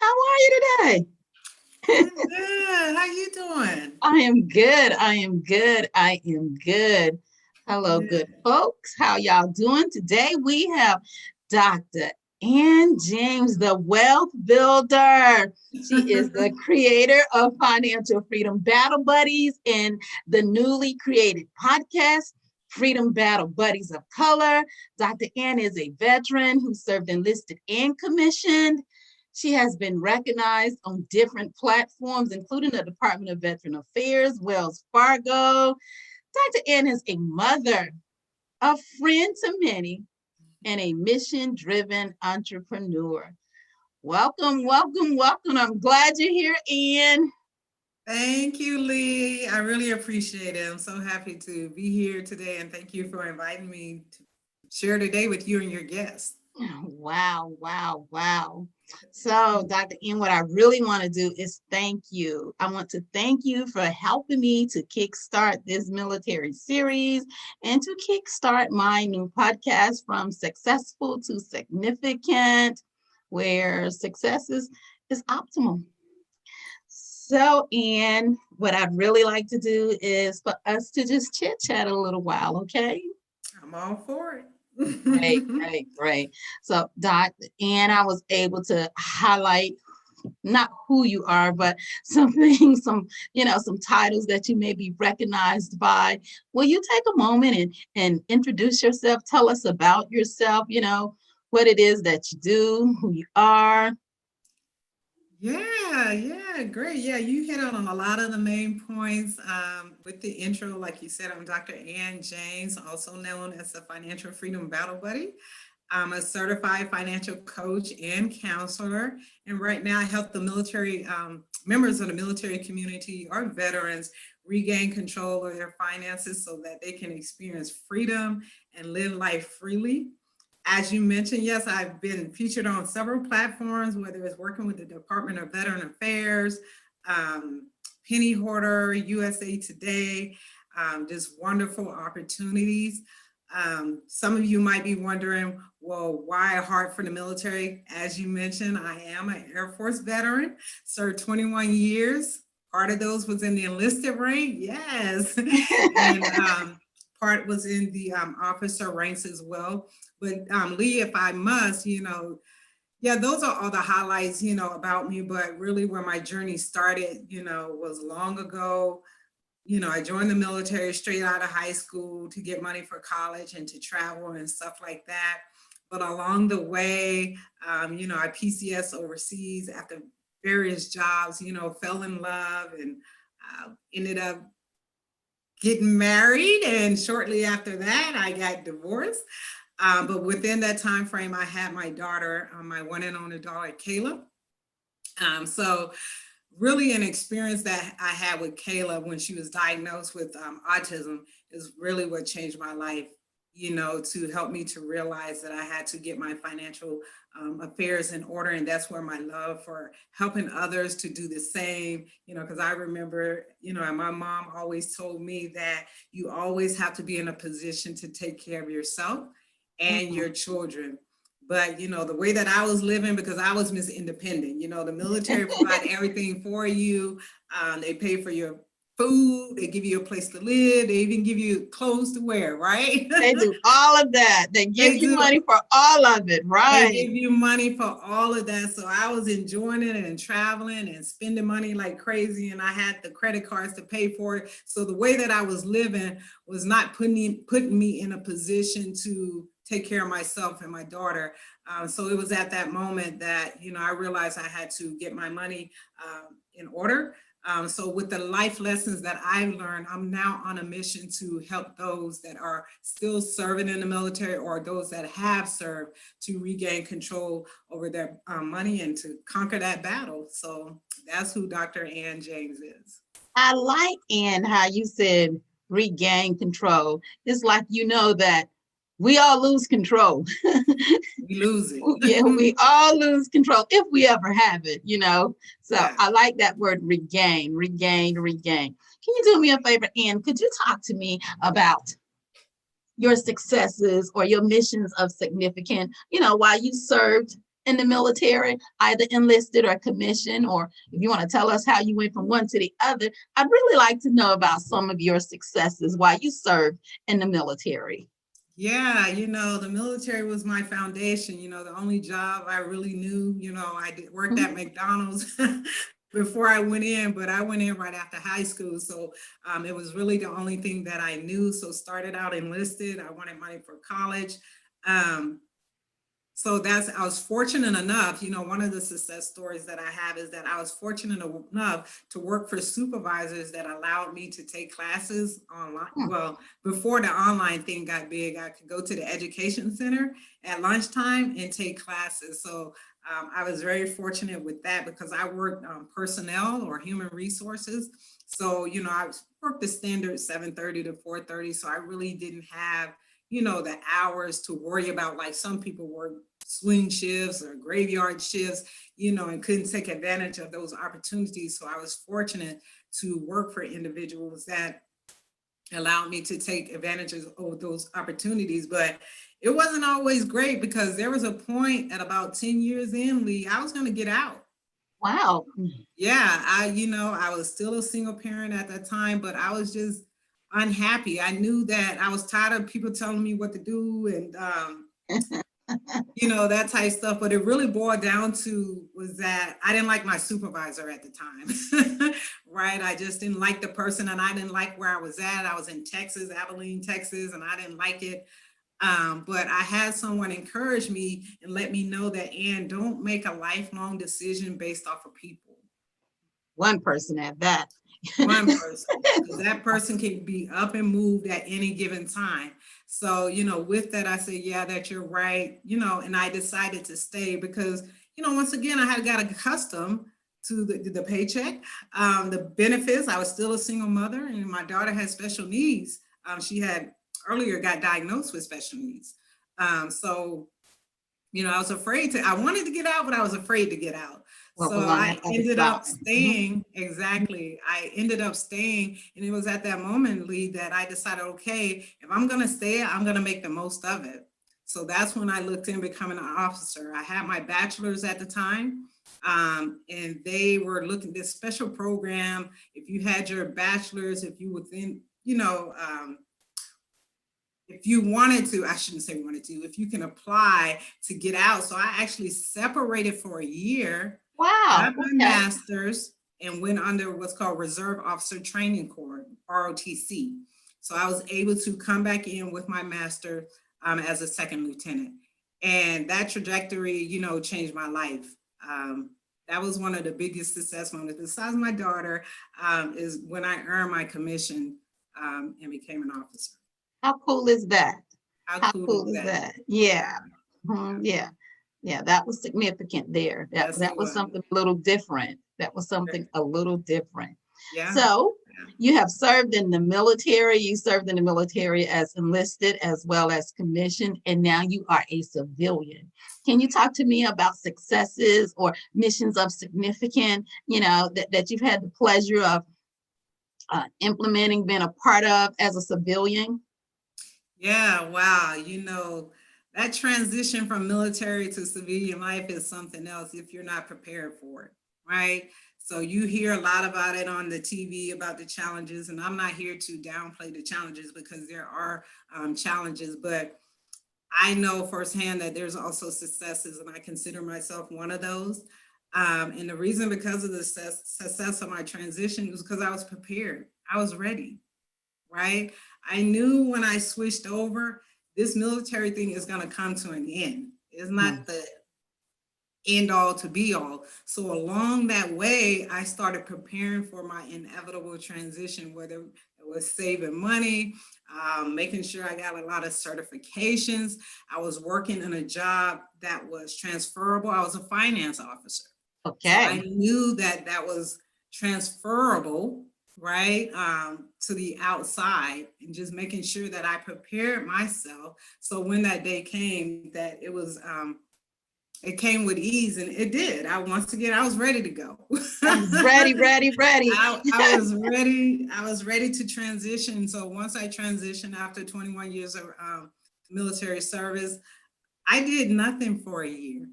How are you today? I'm good. How you doing? I am good. I am good. I am good. Hello, good Good. folks. How y'all doing? Today we have Dr. Ann James, the wealth builder. She is the creator of Financial Freedom Battle Buddies and the newly created podcast, Freedom Battle Buddies of Color. Dr. Ann is a veteran who served enlisted and commissioned. She has been recognized on different platforms, including the Department of Veteran Affairs, Wells Fargo. Dr. Ann is a mother, a friend to many, and a mission-driven entrepreneur. Welcome, welcome, welcome. I'm glad you're here, Ann. Thank you, Lee. I really appreciate it. I'm so happy to be here today, and thank you for inviting me to share today with you and your guests. Wow, wow, wow. So, Dr. N, what I really want to do is thank you. I want to thank you for helping me to kickstart this military series and to kickstart my new podcast, From Successful to Significant, where success is optimal. So, Ann, what I'd really like to do is for us to just chit chat a little while, okay? I'm all for Great, it. great, great. So, Doc, and I was able to highlight not who you are, but some things, some titles that you may be recognized by. Will you take a moment and introduce yourself? Tell us about yourself, what it is that you do, who you are. Yeah, great. Yeah, you hit on a lot of the main points with the intro. Like you said, I'm Dr. Ann James, also known as the Financial Freedom Battle Buddy. I'm a certified financial coach and counselor. And right now, I help the military members of the military community or veterans regain control of their finances so that they can experience freedom and live life freely. As you mentioned, yes, I've been featured on several platforms, whether it's working with the Department of Veteran Affairs, um, Penny Hoarder, USA Today, just wonderful opportunities. Some of you might be wondering, well, why a heart for the military? As you mentioned, I am an Air Force veteran, served 21 years. Part of those was in the enlisted rank, yes. And part was in the officer ranks as well. But Lee, if I must, yeah, those are all the highlights, about me. But really, where my journey started, was long ago. I joined the military straight out of high school to get money for college and to travel and stuff like that. But along the way, I PCS overseas after various jobs, fell in love and ended up getting married. And shortly after that, I got divorced. But within that time frame, I had my daughter, my one and only daughter, Kayla. So really an experience that I had with Kayla when she was diagnosed with autism is really what changed my life, to help me to realize that I had to get my financial affairs in order. And that's where my love for helping others to do the same, because I remember, and my mom always told me that you always have to be in a position to take care of yourself and your children. But the way that I was living, because I was Miss Independent, the military provide everything for you. They pay for your food, they give you a place to live, they even give you clothes to wear, right? They do all of that. They give They you do. money for all of it, They right? give you money for all of that. So I was enjoying it and traveling and spending money like crazy. And I had the credit cards to pay for it. So the way that I was living was not putting me in a position to take care of myself and my daughter. So it was at that moment that, I realized I had to get my money in order. So with the life lessons that I've learned, I'm now on a mission to help those that are still serving in the military or those that have served to regain control over their money and to conquer that battle. So that's who Dr. Ann James is. I like, Ann, how you said regain control. It's like that we all lose control. We lose it. Yeah, we all lose control if we ever have it. So Yeah. I like that word regain, regain, regain. Can you do me a favor, Ann? Could you talk to me about your successes or your missions of significant, while you served in the military, either enlisted or commissioned, or if you want to tell us how you went from one to the other, I'd really like to know about some of your successes while you served in the military. Yeah, the military was my foundation. The only job I really knew, I worked at McDonald's before I went in, but I went in right after high school. So it was really the only thing that I knew. So started out enlisted. I wanted money for college. Um, so I was fortunate enough, one of the success stories that I have is that I was fortunate enough to work for supervisors that allowed me to take classes online. Well, before the online thing got big, I could go to the education center at lunchtime and take classes. So I was very fortunate with that because I worked personnel or human resources. So, I worked the standard 7:30 to 4:30. So I really didn't have the hours to worry about, like some people work swing shifts or graveyard shifts, and couldn't take advantage of those opportunities. So I was fortunate to work for individuals that allowed me to take advantage of those opportunities. But it wasn't always great because there was a point at about 10 years in, Lee, I was going to get out. Wow. Yeah, I was still a single parent at that time, but I was just unhappy. I knew that I was tired of people telling me what to do and that type stuff. But it really boiled down to was that I didn't like my supervisor at the time, right? I just didn't like the person and I didn't like where I was at. I was in Texas, Abilene, Texas, and I didn't like it. But I had someone encourage me and let me know that, Ann, don't make a lifelong decision based off of people. One person at that. One person, because that person can be up and moved at any given time. So, with that, I said, yeah, that you're right, and I decided to stay because, once again, I had got accustomed to the paycheck, the benefits. I was still a single mother and my daughter had special needs. She had earlier got diagnosed with special needs. So, I was afraid I wanted to get out, but I was afraid to get out. So I ended up staying. Exactly. I ended up staying. And it was at that moment, Lee, that I decided, okay, if I'm going to stay, I'm going to make the most of it. So that's when I looked in becoming an officer. I had my bachelor's at the time. And they were looking at this special program. If you had your bachelor's, if you within, if you wanted to, I shouldn't say wanted to, if you can apply to get out. So I actually separated for a year. Wow. Got my master's and went under what's called Reserve Officer Training Corps, ROTC. So I was able to come back in with my master as a second lieutenant. And that trajectory, changed my life. That was one of the biggest success moments, besides my daughter, is when I earned my commission and became an officer. How cool is that? How cool is that? Yeah. Yeah. Yeah, that was significant there. That was something a little different. That was something a little different. Yeah. So you have served in the military. You served in the military as enlisted as well as commissioned, and now you are a civilian. Can you talk to me about successes or missions of significance, that you've had the pleasure of implementing, being a part of as a civilian? Yeah, wow. That transition from military to civilian life is something else if you're not prepared for it, right? So you hear a lot about it on the TV about the challenges, and I'm not here to downplay the challenges because there are challenges, but I know firsthand that there's also successes, and I consider myself one of those. And the reason because of the success of my transition was because I was prepared. I was ready, right? I knew when I switched over, this military thing is going to come to an end. It's not the end all to be all. So along that way, I started preparing for my inevitable transition, whether it was saving money, making sure I got a lot of certifications. I was working in a job that was transferable. I was a finance officer. Okay. So I knew that was transferable, right, to the outside, and just making sure that I prepared myself. So when that day came, that it was, it came with ease, and it did. I was ready to go. I was ready. I was ready. I was ready to transition. So once I transitioned after 21 years of military service, I did nothing for a year.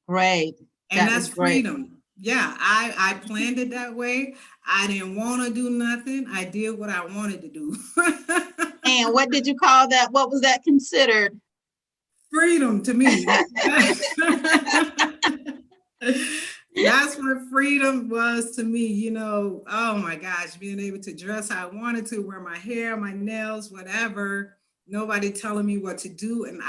Great. And That that's is great. freedom. Yeah, I planned it that way. I didn't want to do nothing. I did what I wanted to do. And what did you call that? What was that considered? Freedom to me. That's what freedom was to me, you know. Oh my gosh, being able to dress how I wanted to, wear my hair, my nails, whatever. Nobody telling me what to do. And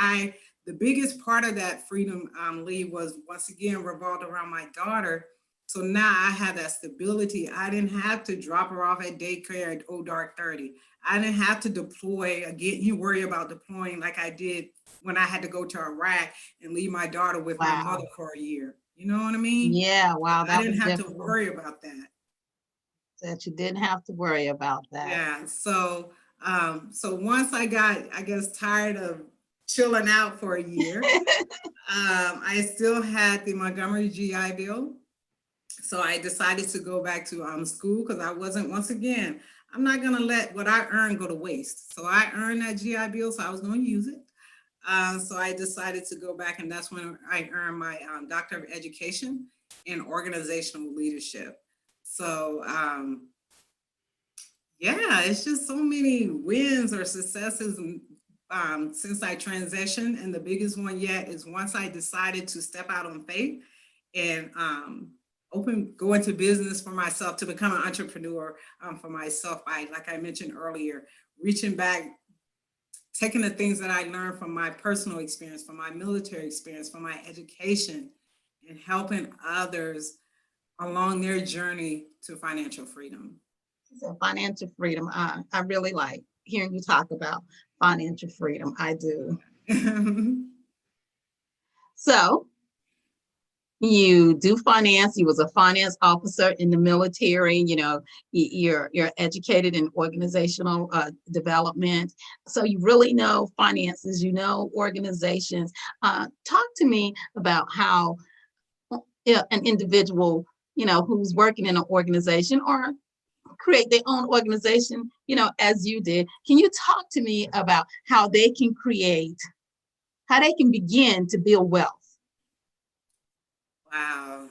the biggest part of that freedom, Lee, was once again revolved around my daughter. So now I have that stability. I didn't have to drop her off at daycare at dark 30. I didn't have to deploy again. You worry about deploying like I did when I had to go to Iraq and leave my daughter with my Wow. mother for a year. You know what I mean? Yeah, wow, I that didn't was have to difficult. worry about that. That you didn't have to worry about that. Yeah. So once I got, I guess, tired of chilling out for a year, I still had the Montgomery GI Bill. So I decided to go back to school because I wasn't, once again, I'm not going to let what I earned go to waste. So I earned that GI Bill, so I was going to use it. So I decided to go back, and that's when I earned my Doctor of Education in Organizational Leadership. So yeah, it's just so many wins or successes since I transitioned. And the biggest one yet is once I decided to step out on faith and go into business for myself, to become an entrepreneur for myself. Like I mentioned earlier, reaching back, taking the things that I learned from my personal experience, from my military experience, from my education, and helping others along their journey to financial freedom. So financial freedom, I really like hearing you talk about financial freedom. I do. So you do finance. You was a finance officer in the military. You know, you're educated in organizational development. So you really know finances. You know organizations. Talk to me about how an individual, you know, who's working in an organization or create their own organization, you know, as you did. Can you talk to me about how they can begin to build wealth? Wow.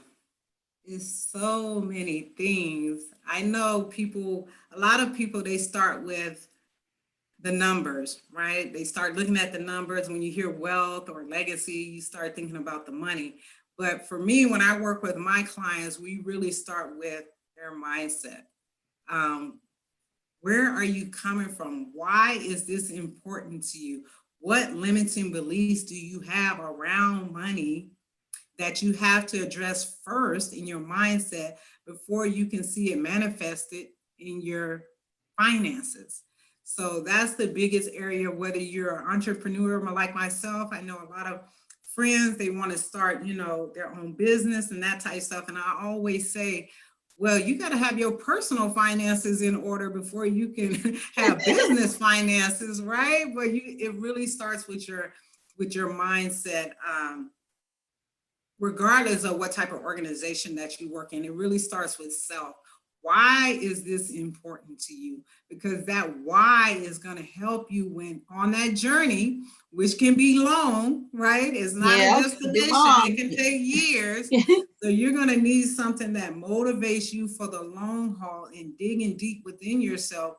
It's so many things. I know a lot of people, they start with the numbers, right? They start looking at the numbers. When you hear wealth or legacy, you start thinking about the money. But for me, when I work with my clients, we really start with their mindset. Where are you coming from? Why is this important to you? What limiting beliefs do you have around money that you have to address first in your mindset before you can see it manifested in your finances? So that's the biggest area, whether you're an entrepreneur like myself. I know a lot of friends, they want to start, you know, their own business and that type of stuff. And I always say, well, you got to have your personal finances in order before you can have business finances, right? But it really starts with your mindset. Regardless of what type of organization that you work in, it really starts with self. Why is this important to you? Because that why is going to help you when on that journey, which can be long, right? It's not a destination. It can take years. So you're going to need something that motivates you for the long haul and digging deep within yourself.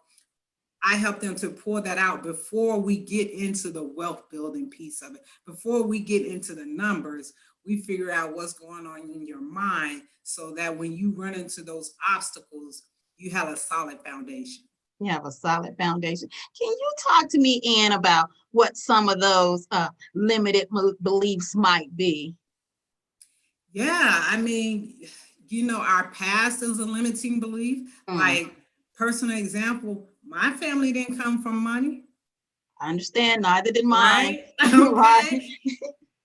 I help them to pour that out before we get into the wealth building piece of it. Before we get into the numbers, we figure out what's going on in your mind so that when you run into those obstacles, you have a solid foundation. You have a solid foundation. Can you talk to me, Ann, about what some of those limited beliefs might be? Yeah, I mean, you know, our past is a limiting belief. Like, personal example, my family didn't come from money. I understand, neither did mine. Right? Okay. Right?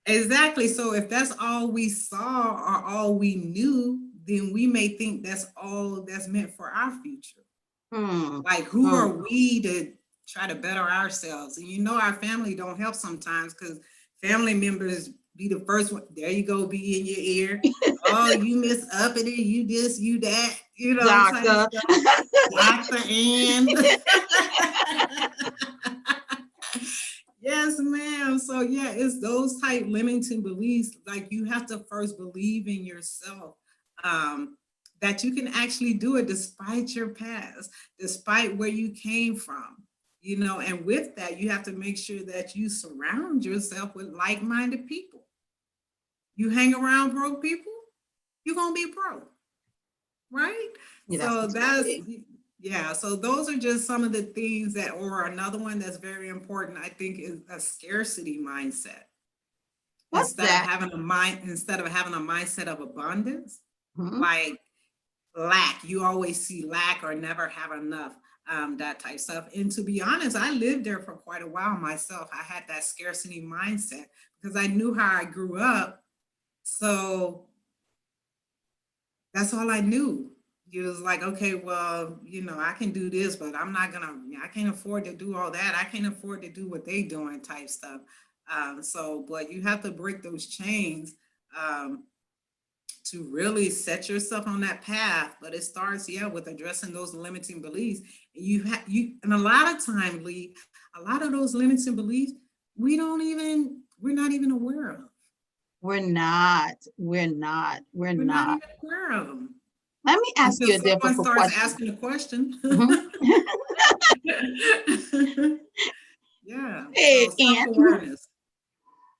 Exactly. So if that's all we saw or all we knew, then we may think that's all that's meant for our future. Like, who are we to try to better ourselves? And you know, our family don't help sometimes because family members be the first one. There you go, be in your ear. Oh, you miss uppity, you this, you that, you know. Doctor. Dr. Ann. Yeah, Yes, ma'am. So yeah, it's those type limiting beliefs. Like you have to first believe in yourself, that you can actually do it despite your past, despite where you came from. And with that, you have to make sure that you surround yourself with like-minded people. You hang around broke people, you're gonna be broke, right? Yeah, that's So what you that's believe. yeah. So those are just some of the things that, or another one that's very important, I think, is a scarcity mindset. What's that? Instead of having a mindset of abundance, Mhm. like lack, you always see lack or never have enough, that type stuff. And to be honest, I lived there for quite a while myself. I had that scarcity mindset because I knew how I grew up. So that's all I knew. It was like, okay, well, I can do this, but I can't afford to do all that. I can't afford to do what they doing type stuff. But you have to break those chains, um, to really set yourself on that path. But it starts, yeah, with addressing those limiting beliefs. And a lot of time, Lee, a lot of those limiting beliefs, we're not even aware of. We're not. We're not. We're We're not not. even aware of them Let me ask until you a someone difficult starts question. asking a question. Mhm. Yeah, so Hey, and self-awareness.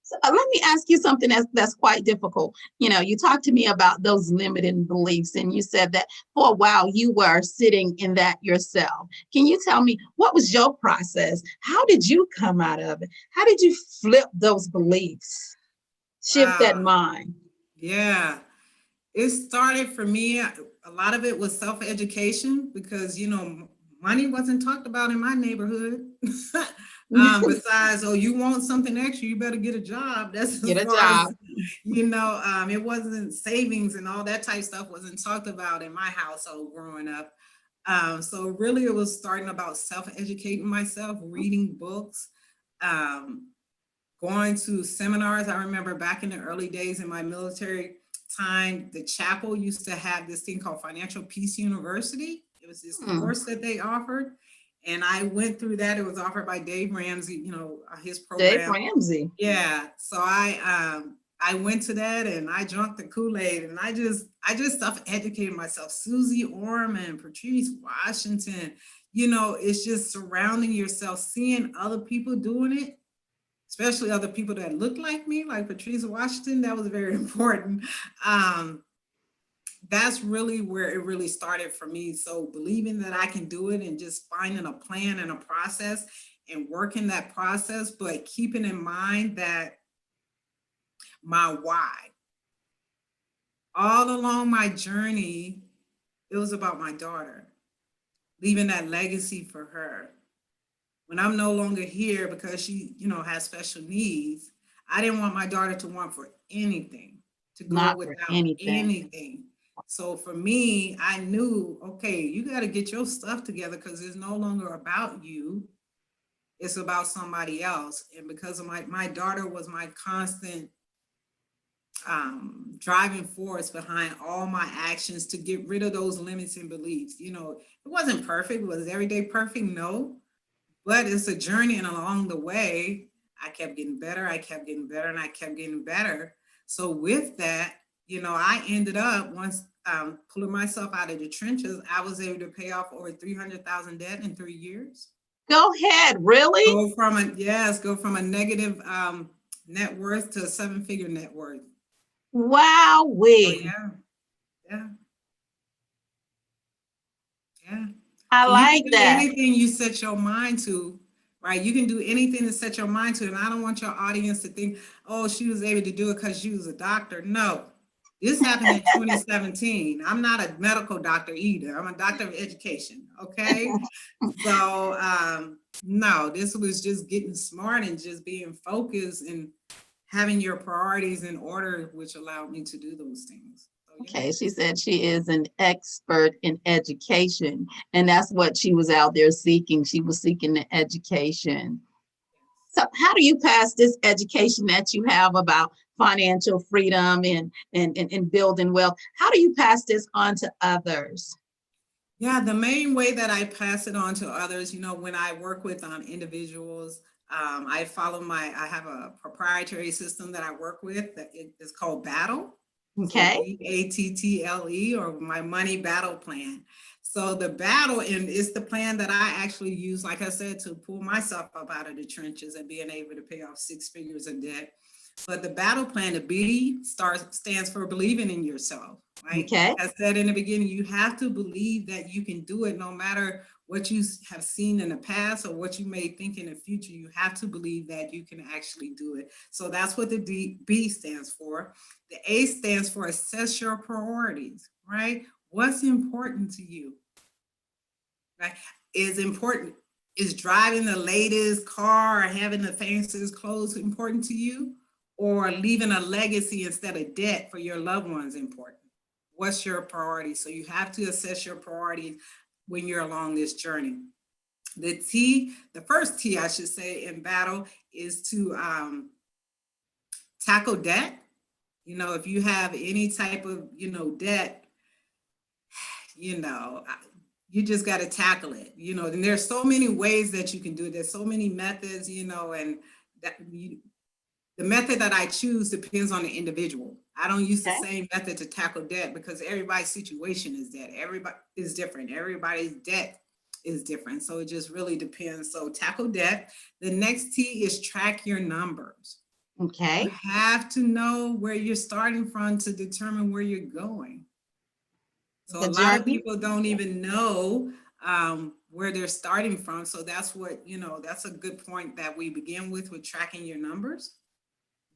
so let me ask you something that's quite difficult. You talked to me about those limiting beliefs, and you said that for a while you were sitting in that yourself. Can you tell me what was your process? How did you come out of it? How did you flip those beliefs, shift that Wow. mind? Yeah. It started for me, a lot of it was self-education because, money wasn't talked about in my neighborhood. Besides, oh, you want something extra, you better get a job. That's Get as a far as, job. it wasn't savings and all that type stuff wasn't talked about in my household growing up. So really it was starting about self-educating myself, reading books, um, going to seminars. I remember back in the early days in my military time, the chapel used to have this thing called Financial Peace University. It was this Hmm. course that they offered. And I went through that. It was offered by Dave Ramsey, his Dave program. Ramsey. Yeah. So I went to that and I drank the Kool-Aid and I just self-educated myself. Susie Orman, Patrice Washington, it's just surrounding yourself, seeing other people doing it, especially other people that look like me, like Patrice Washington. That was very important. Um, that's really where it really started for me. So believing that I can do it and just finding a plan and a process and working that process, but keeping in mind that my why. All along my journey, it was about my daughter, leaving that legacy for her. When I'm no longer here because she, has special needs, I didn't want my daughter to want for anything, to go Not for without anything. anything. So for me, I knew, okay, you got to get your stuff together because it's no longer about you. It's about somebody else. And because of my daughter was my constant, driving force behind all my actions to get rid of those limiting beliefs. It wasn't perfect. Was every day perfect? No, but it's a journey, and along the way, I kept getting better. I kept getting better, and I kept getting better. So with that, I ended up once, pulling myself out of the trenches. I was able to pay off over 300,000 debt in 3 years. Go ahead. Really? Go from a negative, net worth to a seven-figure net worth. Wow. Oh We. yeah, yeah, yeah. I So you can like do that. anything you set your mind to, right? You can do anything to set your mind to. And I don't want your audience to think, oh, she was able to do it because she was a doctor. No, this happened in 2017. I'm not a medical doctor either. I'm a doctor of education. Okay. So, no, this was just getting smart and just being focused and having your priorities in order, which allowed me to do those things. So, yeah. Okay, she said she is an expert in education, and that's what she was out there seeking. She was seeking the education. So, how do you pass this education that you have about financial freedom and building wealth? How do you pass this on to others? Yeah, the main way that I pass it on to others, when I work with, individuals, I have a proprietary system that I work with that is called Battle. So Okay. BATTLE, or my money battle plan. So the battle, and it's the plan that I actually use, like I said, to pull myself up out of the trenches and being able to pay off 6 figures of debt. But the battle plan, the B stands for believing in yourself, right? Okay. Like I said in the beginning, you have to believe that you can do it no matter what you have seen in the past or what you may think in the future. You have to believe that you can actually do it. So that's what the B stands for. The A stands for assess your priorities, right? What's important to you, right? Is driving the latest car or having the fanciest clothes important to you? Or leaving a legacy instead of debt for your loved ones important? What's your priority? So you have to assess your priorities when you're along this journey. The first T, I should say, in battle is to tackle debt. If you have any type of, debt, you just got to tackle it, and there's so many ways that you can do it. There's so many methods, and the method that I choose depends on the individual. I don't use the same method to tackle debt because everybody's situation is debt. Everybody is different. Everybody's debt is different. So it just really depends. So tackle debt. The next T is track your numbers. Okay. You have to know where you're starting from to determine where you're going. So a lot of people don't even know where they're starting from. So that's what, that's a good point that we begin with tracking your numbers.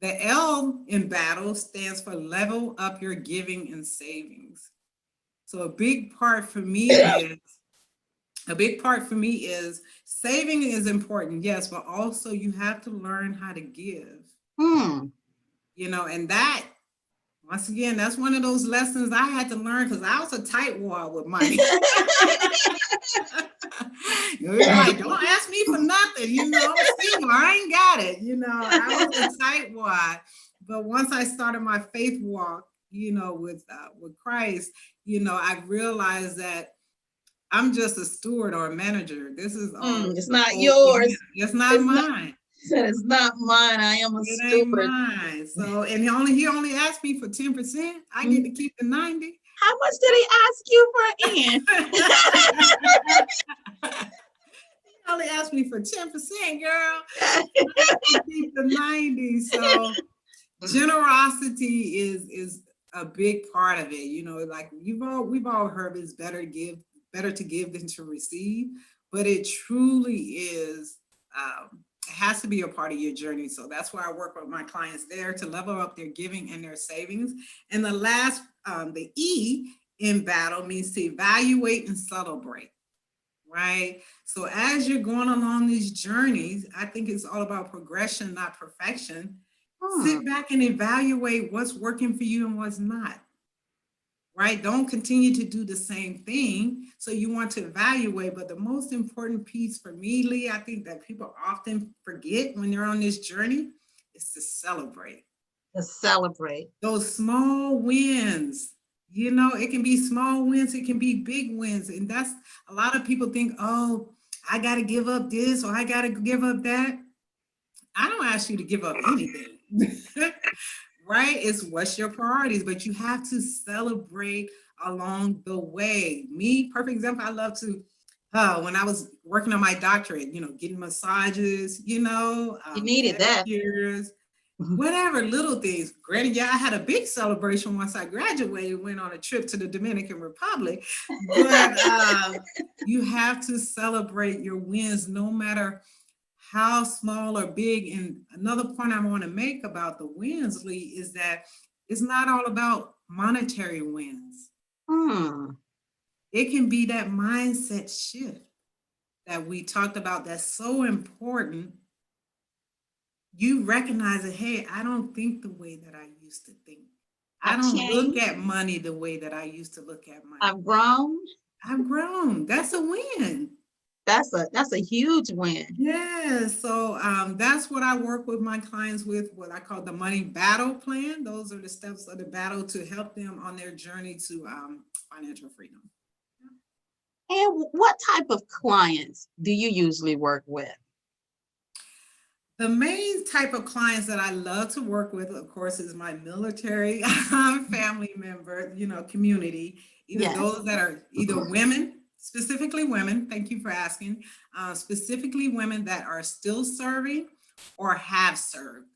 The L in battle stands for level up your giving and savings. So a big part for me is saving is important, yes, but also you have to learn how to give. And that, once again, that's one of those lessons I had to learn because I was a tightwad with money. You're like, don't ask me for nothing, I'm single, I ain't got it. I was a tightwad. But once I started my faith walk, with Christ, I realized that I'm just a steward or a manager. This is all. It's not yours. It's not mine. It's not mine. I am a steward. It ain't mine. So, and he only asked me for 10%. I get to keep the 90. How much did he ask you for, Ann? He only asked me for 10%, girl. Keep the 90. So generosity is a big part of it. Like we've all heard it's better to give than to receive, but it truly is. It has to be a part of your journey. So that's why I work with my clients there to level up their giving and their savings. And the last, the E in battle means to evaluate and celebrate, right? So as you're going along these journeys, I think it's all about progression, not perfection. Sit back and evaluate what's working for you and what's not. Right? Don't continue to do the same thing. So you want to evaluate, but the most important piece for me, Lee, I think that people often forget when they're on this journey is to celebrate. To celebrate. Those small wins. It can be small wins, it can be big wins. And that's a lot of people think, oh, I got to give up this or I got to give up that. I don't ask you to give up anything. Right? It's what's your priorities, but you have to celebrate along the way. Me, perfect example, I love to, when I was working on my doctorate, getting massages, you needed that. Whatever, little things. Granted, yeah, I had a big celebration once I graduated, went on a trip to the Dominican Republic, but you have to celebrate your wins no matter how small or big. And another point I want to make about the wins, Lee, is that it's not all about monetary wins. It can be that mindset shift that we talked about that's so important. You recognize that, hey, I don't think the way that I used to think. I don't look at money the way that I used to look at money. I've grown. That's a win. That's a huge win. Yeah. So that's what I work with my clients with, what I call the money battle plan. Those are the steps of the battle to help them on their journey to financial freedom. And what type of clients do you usually work with? The main type of clients that I love to work with, of course, is my military family member, community, either Yes. those that are either women, specifically women, thank you for asking, specifically women that are still serving or have served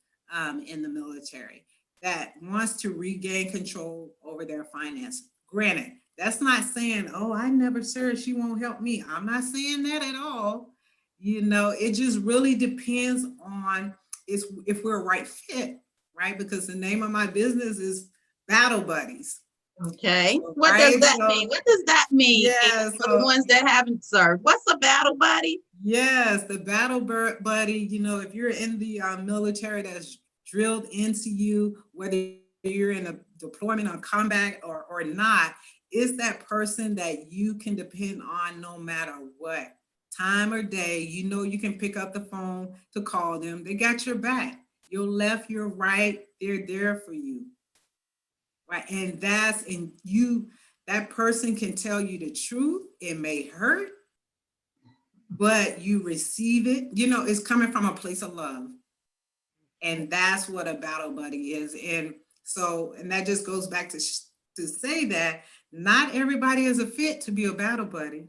in the military that wants to regain control over their finances. Granted, that's not saying, oh, I never served, she won't help me. I'm not saying that at all. It just really depends on if we're a right fit, right? Because the name of my business is Battle Buddies. Okay. So, What does right? that So, mean? What does that mean? And yeah. for the So, ones that haven't served, what's a battle buddy? yes, the Battle Buddy, if you're in the military that's drilled into you, whether you're in a deployment on combat or not, is that person that you can depend on no matter what time or day. You can pick up the phone to call them. They got your back. Your left, your right, they're there for you. Right. And that person can tell you the truth. It may hurt, but you receive it. It's coming from a place of love. And that's what a battle buddy is. And that just goes back to say that not everybody is a fit to be a battle buddy.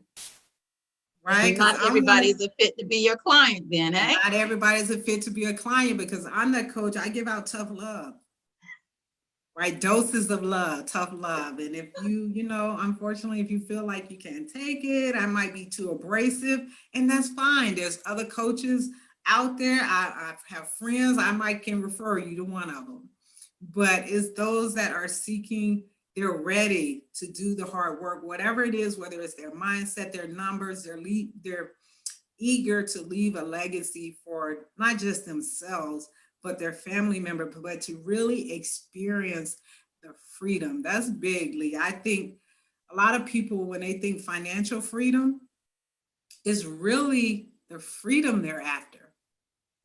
Right? Not everybody's a fit to be your client then, eh? Not everybody's a fit to be a client because I'm that coach. I give out tough love. Right? Doses of love, tough love. And if unfortunately, if you feel like you can't take it, I might be too abrasive, and that's fine. There's other coaches out there. I have friends. I might can refer you to one of them. But it's those that are seeking, they're ready to do the hard work, whatever it is, whether it's their mindset, their numbers, they're eager to leave a legacy for not just themselves, but their family member, but to really experience the freedom. That's big, Lee. I think a lot of people, when they think financial freedom, is really the freedom they're after,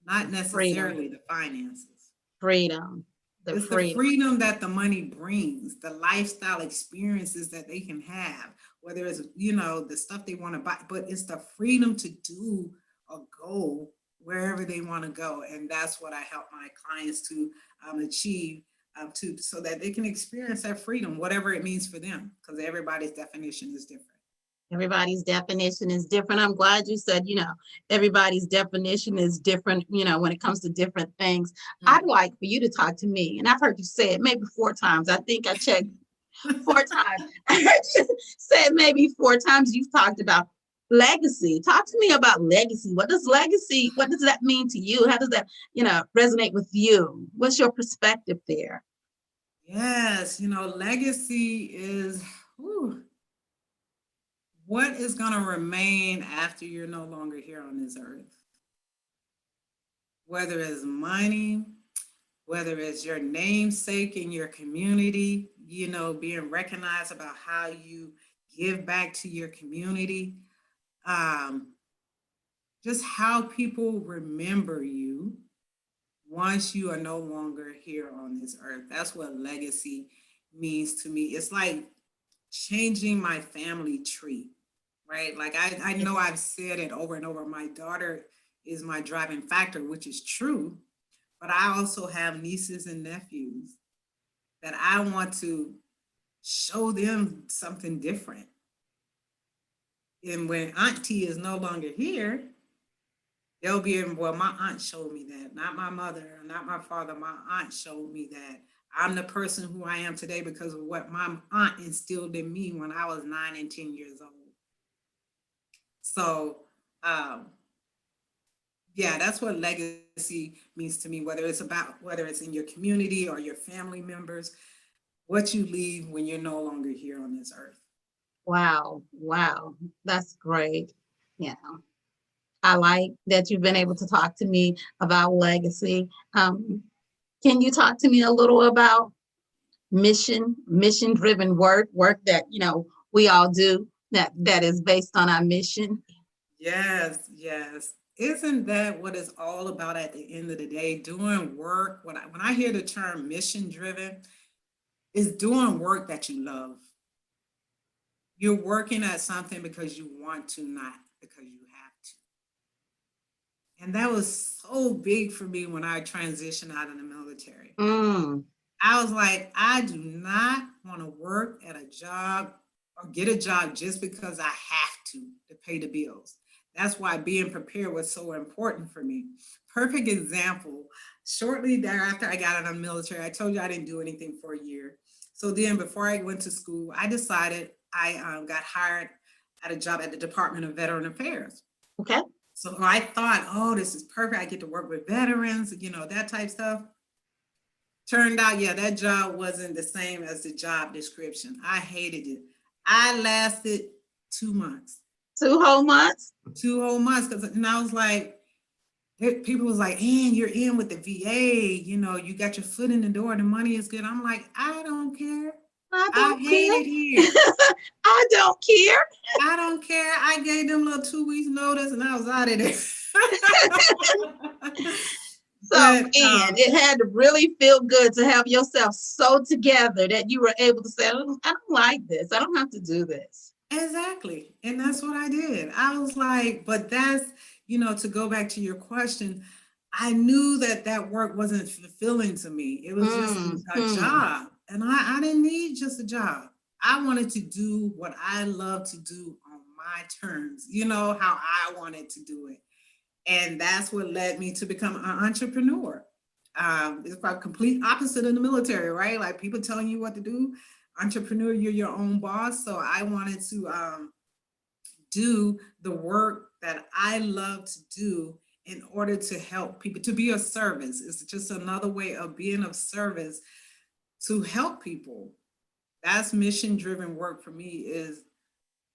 not necessarily the finances. Freedom. It's the freedom that the money brings, the lifestyle experiences that they can have, whether it's, the stuff they want to buy, but it's the freedom to do or go wherever they want to go. And that's what I help my clients to achieve so that they can experience that freedom, whatever it means for them, because everybody's definition is different. Everybody's definition is different. I'm glad you said, everybody's definition is different, when it comes to different things. I'd like for you to talk to me. And I've heard you say it maybe 4 times. I think I checked 4 times. I heard you say it maybe 4 times. You've talked about legacy. Talk to me about legacy. What does that mean to you? How does that, resonate with you? What's your perspective there? Yes, legacy is, what is going to remain after you're no longer here on this earth? Whether it's money, whether it's your namesake in your community, being recognized about how you give back to your community, just how people remember you once you are no longer here on this earth. That's what legacy means to me. It's like changing my family tree, right? Like I know I've said it over and over. My daughter is my driving factor, which is true. But I also have nieces and nephews that I want to show them something different. And when Auntie is no longer here, they'll be in, well, my aunt showed me that, not my mother, not my father, my aunt showed me that. I'm the person who I am today because of what my aunt instilled in me when I was 9 and 10 years old. So, yeah, that's what legacy means to me, whether it's in your community or your family members, what you leave when you're no longer here on this earth. Wow. That's great. I like that you've been able to talk to me about legacy. Can you talk to me a little about mission-driven work that, we all do that is based on our mission? Yes. Isn't that what it's all about at the end of the day? Doing work. When I hear the term mission-driven, is doing work that you love. You're working at something because you want to, not because you have to. And that was so big for me when I transitioned out of the military. Mm. I was like, I do not want to work at a job or get a job just because I have to pay the bills. That's why being prepared was so important for me. Perfect example. Shortly thereafter, I got out of the military. I told you I didn't do anything for a year. So then, before I went to school, I decided I got hired at a job at the Department of Veteran Affairs. Okay. So I thought, oh, this is perfect. I get to work with veterans, that type stuff. Turned out, yeah, that job wasn't the same as the job description. I hated it. I lasted 2 months. 2 whole months? 2 whole months. And I was like, people was like, and you're in with the VA, you got your foot in the door, the money is good. I'm like, I don't care. I I don't hate care. it here. I don't care. I don't care. I gave them a little 2 weeks notice and I was out of there. So, and it had to really feel good to have yourself so together that you were able to say, I don't like this. I don't have to do this. Exactly. And that's what I did. I was like, but that's, to go back to your question, I knew that work wasn't fulfilling to me. It was just a job. And I didn't need just a job. I wanted to do what I love to do on my terms, how I wanted to do it. And that's what led me to become an entrepreneur. It's quite complete opposite of the military, right? Like people telling you what to do. Entrepreneur, you're your own boss. So I wanted to do the work that I love to do in order to help people, to be of service. It's just another way of being of service to help people. That's mission-driven work for me, is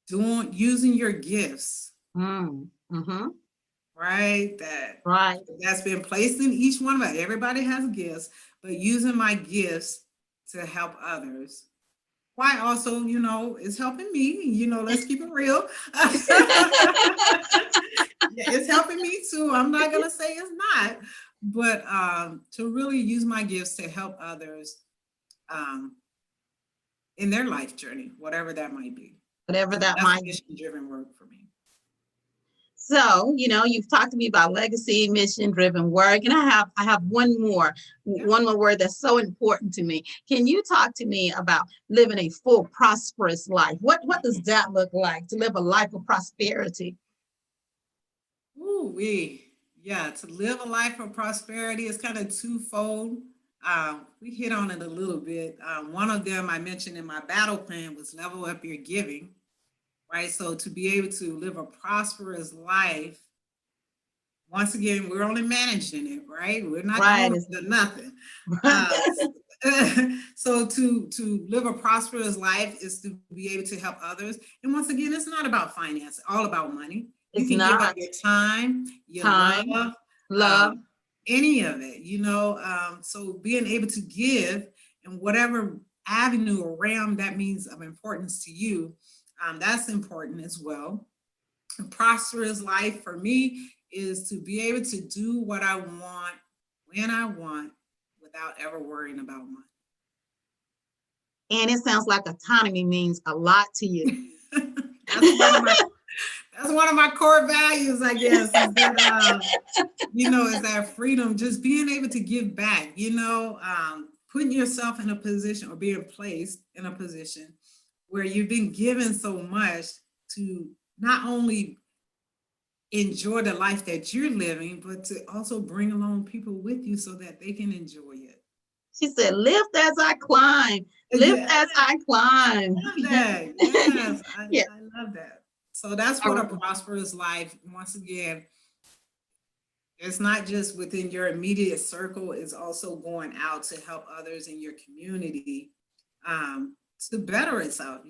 using your gifts. Mm-hmm. Right? That's been placed in each one of us. Everybody has gifts, but using my gifts to help others. Why also, it's helping me, let's keep it real. Yeah, it's helping me too. I'm not going to say it's not, but to really use my gifts to help others in their life journey, whatever that might be. Whatever that might be. Mission-driven work for me. So, you've talked to me about legacy, mission-driven work, and I have one more word that's so important to me. Can you talk to me about living a full, prosperous life? What does that look like, to live a life of prosperity? To live a life of prosperity is kind of twofold. We hit on it a little bit. One of them I mentioned in my battle plan was level up your giving. Right. So to be able to live a prosperous life, once again, we're only managing it, right? We're not doing nothing. So to live a prosperous life is to be able to help others. And once again, it's not about finance, it's all about money. You can give up your time, your love, any of it, so being able to give in whatever avenue or realm that means of importance to you. That's important as well. A prosperous life for me is to be able to do what I want when I want without ever worrying about money. And it sounds like autonomy means a lot to you. That's one of my core values, I guess, is that, is that freedom, just being able to give back, putting yourself in a position or being placed in a position where you've been given so much to not only enjoy the life that you're living, but to also bring along people with you so that they can enjoy it. She said, lift as I climb, lift as I climb. I love that. Yes, I love that. So that's what a prosperous life, once again, it's not just within your immediate circle, it's also going out to help others in your community. To better itself,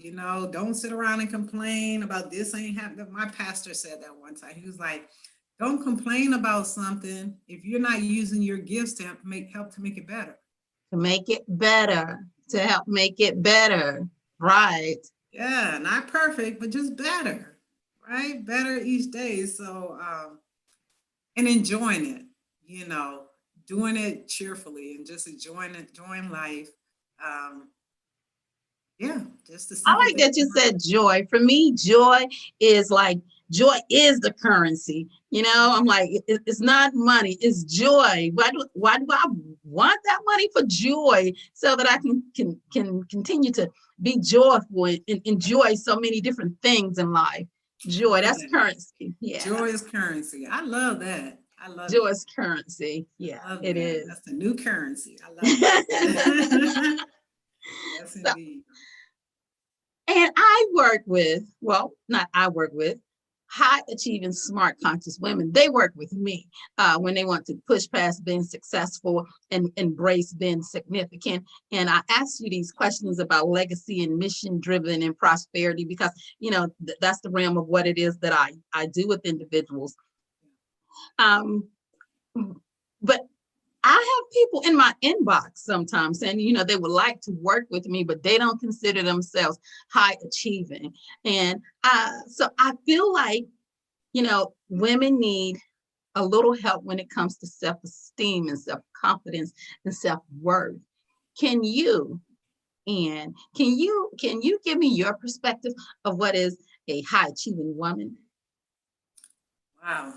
don't sit around and complain about this ain't happening. My pastor said that one time. He was like, don't complain about something if you're not using your gifts to help to make it better. To make it better, to help make it better, right? Yeah, not perfect, but just better, right? Better each day. So, and enjoying it, doing it cheerfully and just enjoying life. Just the I like that you said joy. For me, joy is like joy is the currency. I'm like, it's not money, it's joy. Why do I want that money? For joy, so that I can continue to be joyful and enjoy so many different things in life. Joy, that's currency. Yeah. Joy is currency. I love that. I love Joy it. is currency. Yeah, I love it that. is. That's the new currency. I love it. Yes, So, indeed. and I work with, well, not I work with, high achieving, smart, conscious women. They work with me when they want to push past being successful and embrace being significant. And I ask you these questions about legacy and mission driven and prosperity because, that's the realm of what it is that I do with individuals. Um, but I have people in my inbox sometimes saying, they would like to work with me, but they don't consider themselves high achieving. And so I feel like, women need a little help when it comes to self-esteem and self-confidence and self-worth. Can you, Anne, can you give me your perspective of what is a high achieving woman? Wow.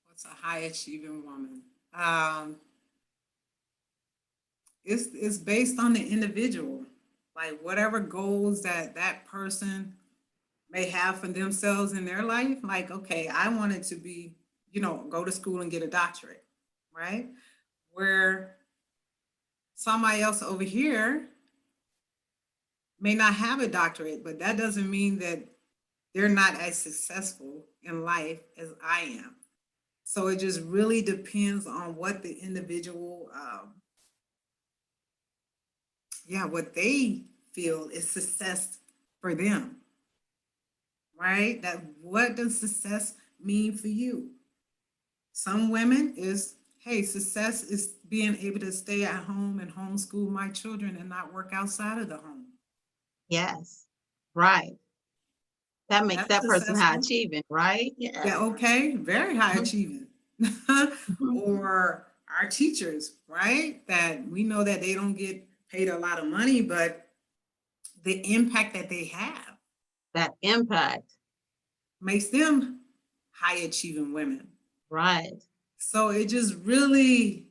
What's a high achieving woman? It's based on the individual, like whatever goals that person may have for themselves in their life. Like, okay, I wanted to be, go to school and get a doctorate, right? Where somebody else over here may not have a doctorate, but that doesn't mean that they're not as successful in life as I am. So it just really depends on what the individual, what they feel is success for them, right? That what does success mean for you? Some women is, hey, success is being able to stay at home and homeschool my children and not work outside of the home. Yes, right. That makes That's that person high successful. achieving, right? Yeah, Yeah. okay, very high Mhm. achieving. Mhm. Or our teachers, right? That we know that they don't get paid a lot of money, but the impact that they have That impact, makes them high achieving women. right? So it just really,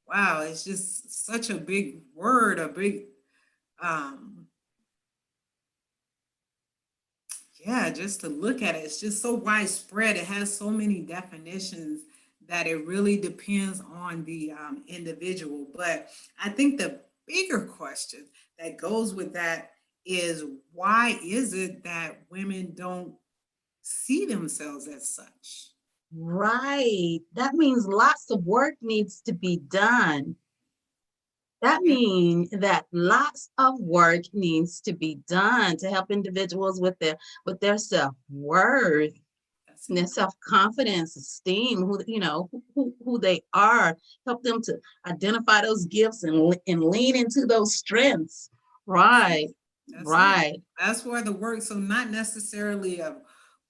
wow, it's just such a big word, a big, um, yeah, just to look at it, it's just so widespread. It has so many definitions that it really depends on the individual. But I think the bigger question that goes with that is, why is it that women don't see themselves as such? Right. That means lots of work needs to be done. That Yeah, means that lots of work needs to be done to help individuals with their self-worth that's and it. their self-confidence, esteem, who they are, help them to identify those gifts and lean into those strengths. That's it. Right. That's it. Right. That's where the work. So not necessarily of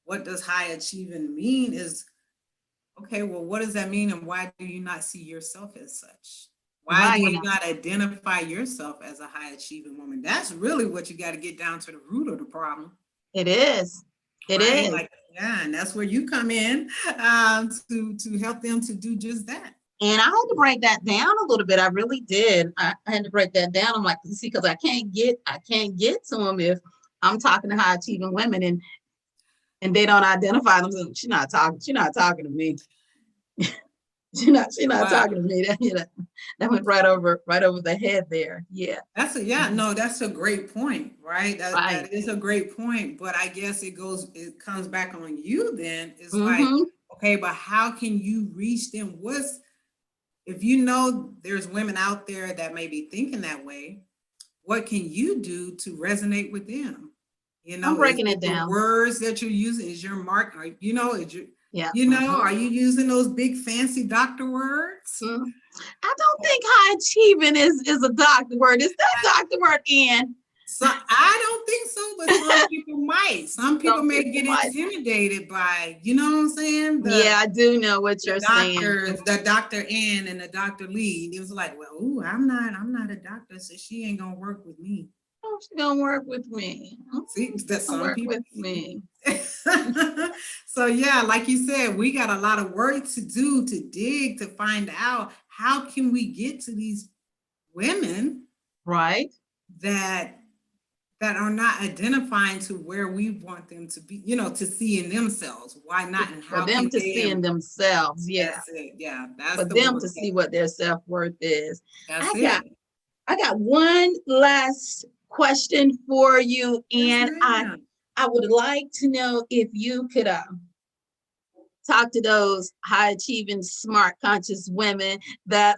what does high achieving mean is, okay, well, what does that mean and why do you not see yourself as such? Why do Right. you not identify yourself as a high achieving woman? That's really what you got to get down to the root of the problem, It is. It right? is. Like, yeah, and that's where you come in to help them to do just that. And I had to break that down a little bit. I really did. I had to break that down. I'm like, see, because I can't get to them if I'm talking to high achieving women and they don't identify themselves. She's not talking to me. She's not Wow. talking to me. That went right over the head there. Yeah. Mhm. No, that's a great point, right? Right. That is a great point, but I guess it comes back on you then. It's like, Mm-hmm. okay, but how can you reach them? If you know there's women out there that may be thinking that way, what can you do to resonate with them? I'm Is breaking it it the down. words that you're using? Is your mark, or, is your, Yeah. Mm-hmm. are you using those big fancy doctor words? Mm-hmm. I don't think high achieving is a doctor word. Is that doctor word in? So I don't think so, but some people might. Some people Some may people get might. intimidated by, you know what I'm saying? Yeah, I do know what you're saying. The Dr. Ann and the Dr. Lee. It was like, well, ooh, I'm not a doctor, so she ain't gonna work with me. Oh, she's gonna work with me. See, that some Work people. with me. So yeah, like you said, we got a lot of work to do, to dig, to find out how can we get to these women, right? that are not identifying to where we want them to be, to see in themselves. Why not? And For how them can to they? see in themselves, yeah. That's it. Yeah, that's For the them work. to see what their self-worth is. That's I it. got one last question for you, Yes, and ma'am. I would like to know if you could talk to those high achieving, smart, conscious women that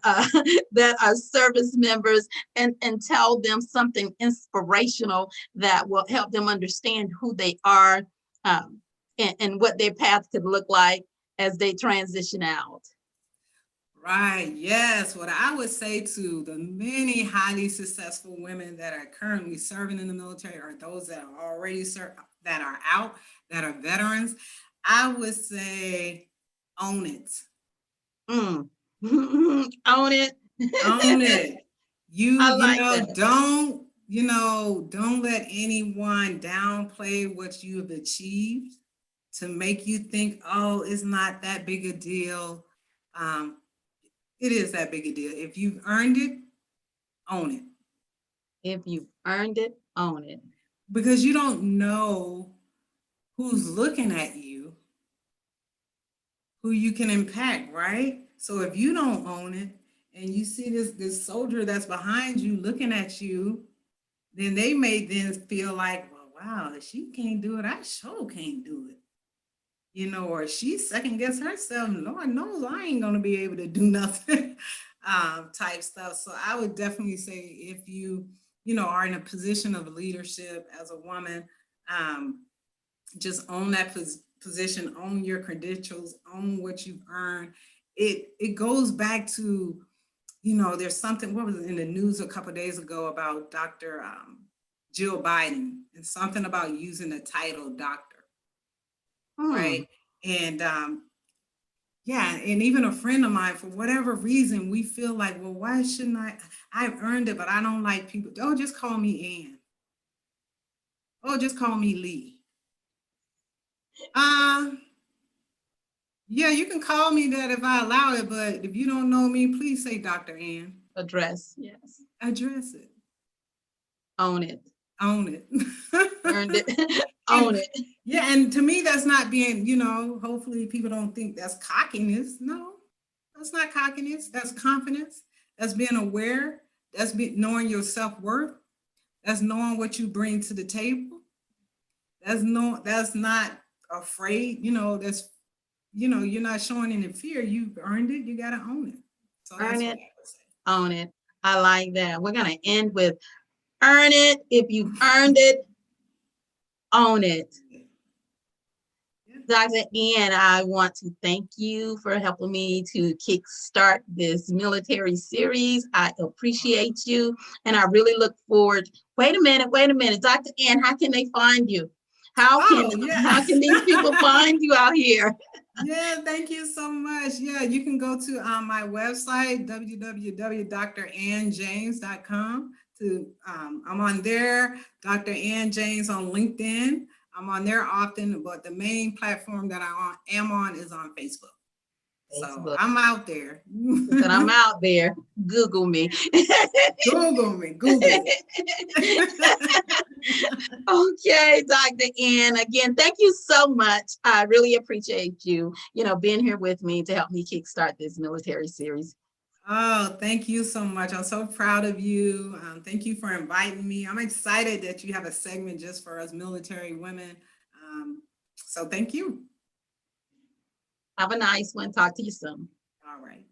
that are service members, and tell them something inspirational that will help them understand who they are, and what their path could look like as they transition out. Right. Yes. What I would say to the many highly successful women that are currently serving in the military, or those that are already that are out, that are veterans, I would say own it. Mm. Own it. Own it. I like that. Don't let anyone downplay what you have achieved to make you think, oh, it's not that big a deal. It is that big a deal. If you've earned it, own it. If you've earned it, own it. Because you don't know who's looking at you, who you can impact, right? So if you don't own it, and you see this soldier that's behind you looking at you, then they may then feel like, well, wow, if she can't do it, I sure can't do it. Or she second guess herself, Lord knows I ain't gonna be able to do nothing, type stuff. So I would definitely say, if you are in a position of leadership as a woman, just own that position, own your credentials, own what you've earned. It goes back to, there's something, what was it in the news a couple of days ago about Dr. Jill Biden, and something about using the title doctor. Right. And yeah, and even a friend of mine, for whatever reason, we feel like, well, why shouldn't I've earned it, but I don't like people. Oh, just call me Ann. Oh, just call me Lee. Yeah, you can call me that if I allow it, but if you don't know me, please say Dr. Ann. Address, yes. Address it. Own it. Own it. Earned it. Own it. Yeah, and to me, that's not being, hopefully people don't think that's cockiness. No, that's not cockiness. That's confidence. That's being aware. That's knowing your self-worth. That's knowing what you bring to the table. That's not afraid. You're not showing any fear. You've earned it. You got to own it. So Earn that's it. what I would say. Own it. I like that. We're going to end with earn it. If you've earned it, own it. Dr. Ann, I want to thank you for helping me to kickstart this military series. I appreciate you, and I really look forward. Wait a minute, Dr. Ann, how can they find you? How can these people find you out here? Yeah, thank you so much. Yeah, you can go to my website, www.drannjames.com. I'm on there, Dr. Ann James on LinkedIn. I'm on there often, but the main platform that I am on is on Facebook. So I'm out there. But I'm out there. Google me. Google me. Google. Okay, Dr. Ann, again, thank you so much. I really appreciate you, being here with me to help me kickstart this military series. Oh, thank you so much. I'm so proud of you. Thank you for inviting me. I'm excited that you have a segment just for us military women. So thank you. Have a nice one. Talk to you soon. All right.